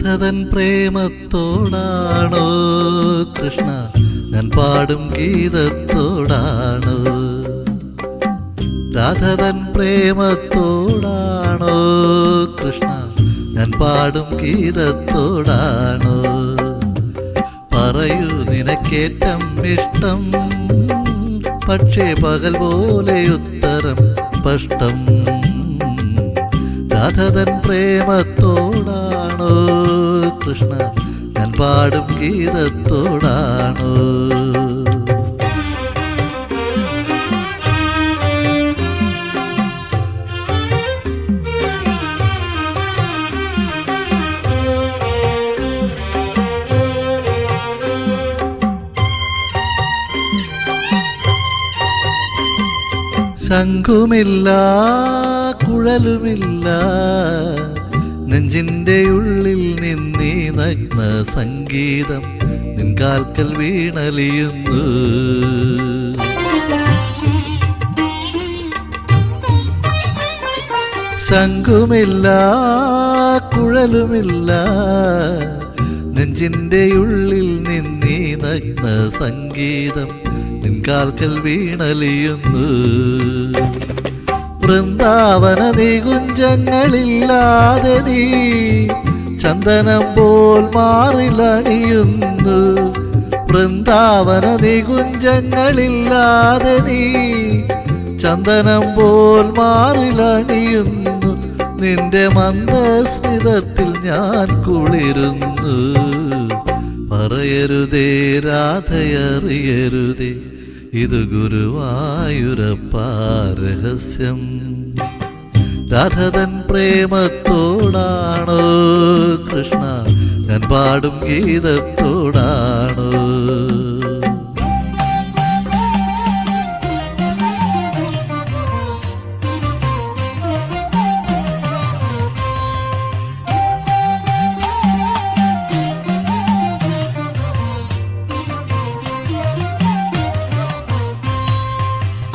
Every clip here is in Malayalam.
രാധതൻ പ്രേമത്തോടാണോ കൃഷ്ണ ഞാൻ പാടും ഗീതത്തോടാണോ? രാധതൻ പ്രേമത്തോടാണോ കൃഷ്ണ ഞാൻ പാടും ഗീതത്തോടാണോ? പറയൂ നിനക്കേറ്റം ഇഷ്ടം, പക്ഷേ പകൽ പോലെ ഉത്തരം സ്പഷ്ടം. രാധതൻ പ്രേമത്തോടാണോ കൃഷ്ണ ഞാൻ പാടും ഗീതത്തോടാണോ? ശംഖുമില്ല കുഴലുമില്ല, നെഞ്ചിൻ്റെ ഉള്ളിൽ നിന്നീ നഗ്ന സംഗീതം നിൻകാൽക്കൽ വീണലിയുന്നു. ശംഖുമില്ല കുഴലുമില്ല, നെഞ്ചിൻ്റെ ഉള്ളിൽ നിന്നീ നഗ്ന സംഗീതം നിൻകാൽക്കൽ വീണലിയുന്നു. വൃന്ദാവന നികുഞ്ചങ്ങളില്ലാതെ നീ ചന്ദനം പോൽ മാറിലണിയുന്നു. വൃന്ദാവന നികുഞ്ചങ്ങളില്ലാതെ നീ ചന്ദനം പോൽ മാറിലണിയുന്നു. നിന്റെ മന്ദസ്മിതത്തിൽ ഞാൻ കുളിരുന്നു. പറയരുതേ രാധയറിയരുതേ, ഇത് ഗുരുവായൂരപ്പാ രഹസ്യം. രാധതൻ പ്രേമത്തോടാണോ കൃഷ്ണ ഞാൻ പാടും ഗീതത്തോടാണോ?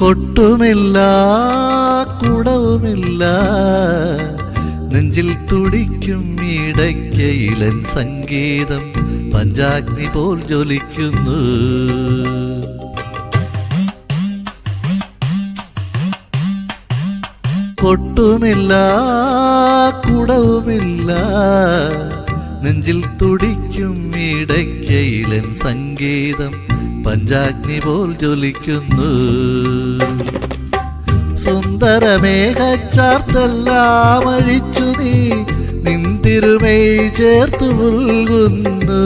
കൊട്ടുമില്ല കുടവുമില്ല, നെഞ്ചിൽ തുടിക്കും ഇടയ്ക്കയിലൻ സംഗീതം പഞ്ചാഗ്നി പോൽ ജ്വലിക്കുന്നു. കൊട്ടുമില്ല കുടവുമില്ല, നെഞ്ചിൽ തുടിക്കും ഇടയ്ക്കയിലൻ സംഗീതം പഞ്ചാഗ്നി പോൽ ജ്വലിക്കുന്നു. സുന്ദരമേഘച്ചാർത്തെല്ലാം അഴിച്ചു നീ നിന്തിരുമൈ ചേർത്തു പുൽകുന്നു.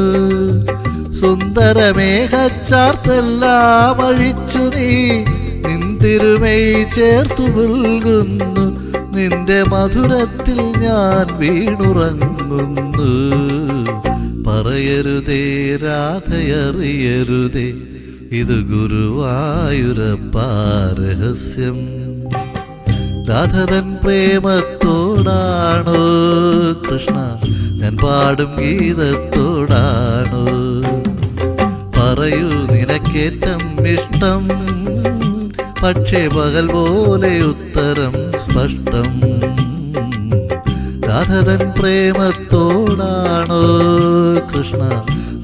സുന്ദരമേഘച്ചാർത്തെല്ലാം അഴിച്ചു നീ നിന്തിരുമൈ ചേർത്തു പുൽകുന്നു. നിന്റെ മധുരത്തിൽ ഞാൻ വീണുറങ്ങുന്നു. പറയരുതേ രാധയറിയരുതേ, ഇത് ഗുരുവായൂരപ്പാ രഹസ്യം. രാധതൻ പ്രേമത്തോടാണോ കൃഷ്ണ ഞാൻ പാടും ഗീതത്തോടാണോ? പറയൂ നിനക്കേറ്റം ഇഷ്ടം, പക്ഷേ പകൽ പോലെ ഉത്തരം സ്പഷ്ടം. രാധതൻ പ്രേമത്തോടാണോ കൃഷ്ണ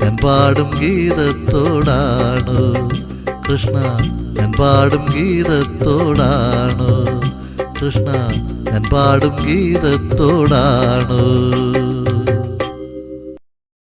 ഞാൻ പാടും ഗീതത്തോടാണോ? കൃഷ്ണ ഞാൻ പാടും ഗീതത്തോടാണോ? കൃഷ്ണ ഞാൻ പാടും ഗീതത്തോടാണോ?